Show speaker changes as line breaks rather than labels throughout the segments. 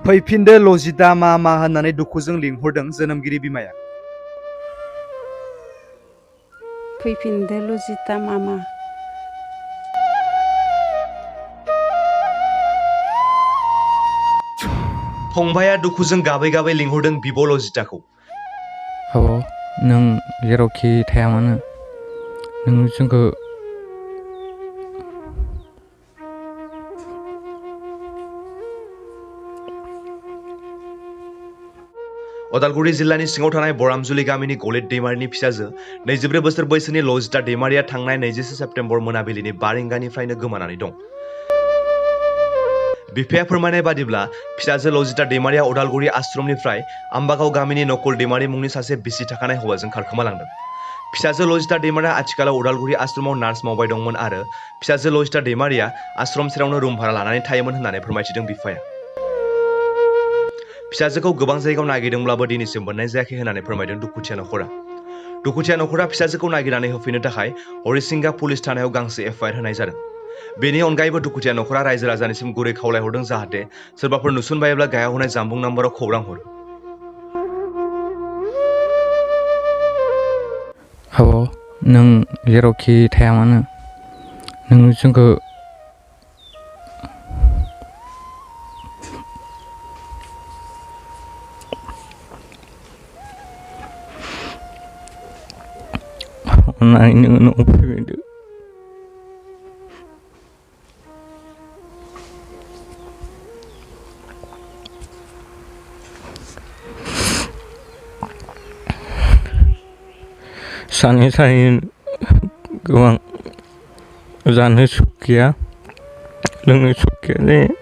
फैफिनदो लजिता मा मा होननानै दुखुजों लिंहरदों जोनोमगिरि बिमाया।
फैफिनदो लजिता मामा।
फंबाया दुखुजों गाबै गाबै लिंहरदों बिब' लजिताखौ।
आब' नों जेरावखि थाया मानो नों जोंखौ
अदालगुरि जिल्लानि सिङाव थानाय बरामजुलि गामिनि गलित दैमारिनि फिसाजो 24 बोसोर बैसोनि लजिता दैमारिया थांनाय 24 सेप्तेम्बर मोनाबिलिनि 5 रिंगानिफ्रायनो गोमानानै दं। बिफाया फोरमायनाय बादिब्ला फिसाजो लजिता दैमारिया अदालगुरि आश्रमनिफ्राय आम्बागाव गामिनि नकुल दैमारि मुंनि सासे बिसि थाखानाय हौवाजों खारखोमालांदों। फिसाजो लजिता दैमारिया आथिखालाव अदालगुरि आश्रमाव नार्स मावबाय दंमोन आरो फिसाजो लजिता दैमारिया आश्रम सेरावनो रुम भारा लानानै थायोमोन होननानै फोरमायथिदों बिफाया। फिसाजोखौ गोबां जायगायाव नागिरदोंब्लाबो दिनैसिम मोननाय जायाखै होननानै फोरमायदों दुखुथिया नखरा। दुखुथिया नखरा फिसाजोखौ नागिरनानै होफैनो थाखाय हरिसिंगा पुलिस थानायाव गांसे एफआइआर होनाय जादों। बेनि अनगायैबो दुखुथिया नखरा रायजो राजानिसिम गुरै खावलायहरदों जाहाथे सोरबाफोर नुसनबायोब्ला गाहायाव होनाय जानबुं नाम्बाराव खौरां हरो।
आब' नों जेरावखि थाया मानो नों जोंखौ अननानै नोङो न'आव फैफिनदो। सानै गोबां जानो सुख गैया लोंनो सुख गैया जायो।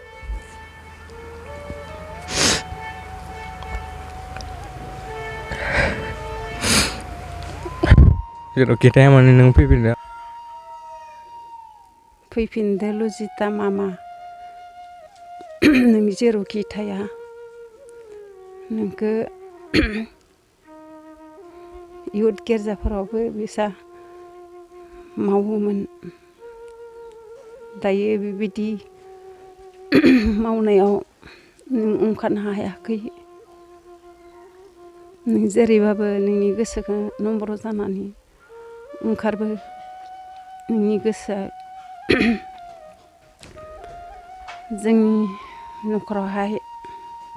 जेरावखि थाया मानो नों फैफिनदो।
फैफिनदो लजिता मामा। नों जेरावखि थाया नोंखौ इयुथ गिर्जाफोरावबो बिसा मावोमोन। दायो बेबायदि मावनायाव नों ओंखारनो हायाखै। नों जेरैबाबो नोंनि गोसोखौ नम्र जानानै ओंखारबो। नोंनि गोसोआ जोंनि न'खरावहाय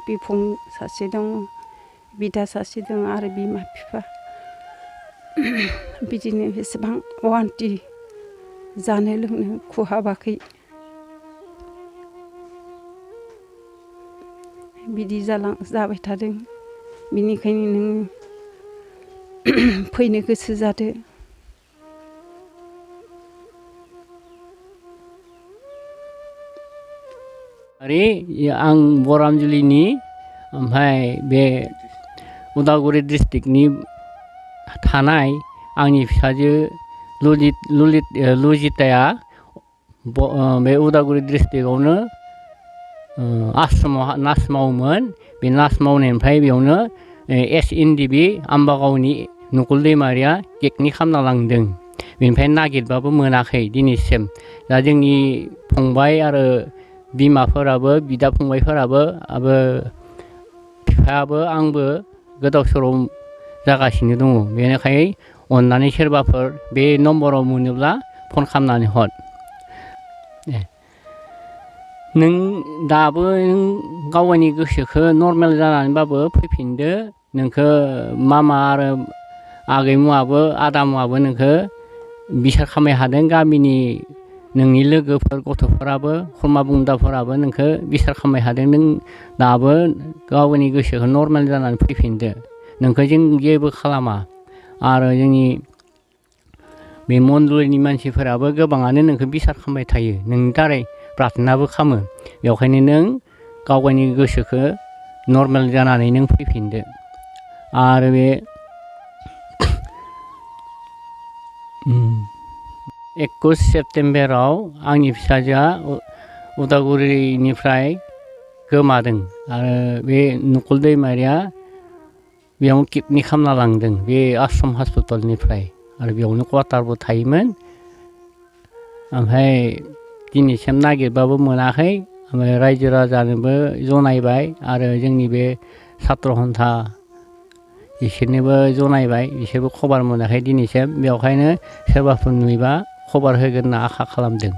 बिफं सासे दङ, बिदा सासे दङ आरो बिमा बिफा। बिदिनो बेसेबां अहान्थि जानो लोंनो खहाबाखै। बिदि जाबाय थादों। बिनिखायनो नों फैनो गोसो जादो।
आं बरामजुलिनि ओमफ्राय बे उदालगुरि डिस्ट्रिक्टनि थानाय आंनि फिसाजो लजिताया बे उदालगुरि डिस्ट्रिक्टआवनो आश्रमाव नार्स मावोमोन। बे नार्स मावनायनिफ्राय बेयावनो SNDB आम्बागावनि नकुल दैमारिया किडनि खालामना लांदों। बेनिफ्राय नागिरबाबो मोनाखै दिनैसिम। दा जोंनि फंबाय आरो बिमाफोराबो बिदा फंबायफोराबो बिफायाबो आंबो गोदाव सोराव जागासिनो दङ। बेनिखायनो अननानै सोरबाफोर बे नम्बराव मोनोब्ला फन खालामनानै हर। नों दाबो नों गावनि गोसोखौ नर्मेल जानानैबाबो फैफिनदो। नोंखौ मामा आरो आगैमुआबो आदामुआबो नोंखौ बिसार खालामनो हादों। गामिनि नोंनि लोगोफोर गथ'फोराबो खुरमा बुंदाफोराबो नोंखौ बिसार खालामनो हादों। नों दाबो गावनि गोसोखौ नर्मेल जानानै फैफिनदो। नोंखौ जों जेबो खालामा। आरो जोंनि बे मन्दलिनि मानसिफोराबो गोबाङानो नोंखौ बिसार खालामबाय थायो। नोंनि दारै प्रार्थनाबो खालामो। बेखायनो नों गावनि गोसोखौ नर्मेल जानानै नों फैफिनदो। आरो बे 21 सेप्तेम्बराव आंनि फिसाजोआ उदालगुरिनिफ्राय गोमादों। आरो बे नकुल दैमारिया बेयाव किडनि खालामना लांदों बे आश्रम हस्पिटालनिफ्राय। आरो बेयावनो क्वार्टारबो थायोमोन। ओमफ्राय दिनैसिम नागिरबाबो मोनाखै। ओमफ्राय रायजो राजानोबो जनायबाय आरो जोंनि बे सात्र सन्था बिसोरनोबो जनायबाय बिसोरबो खबर मोनाखै दिनैसिम बेखायनो सोरबाफोर नुयोबा खबर होगोन होनना आसा खालामदों।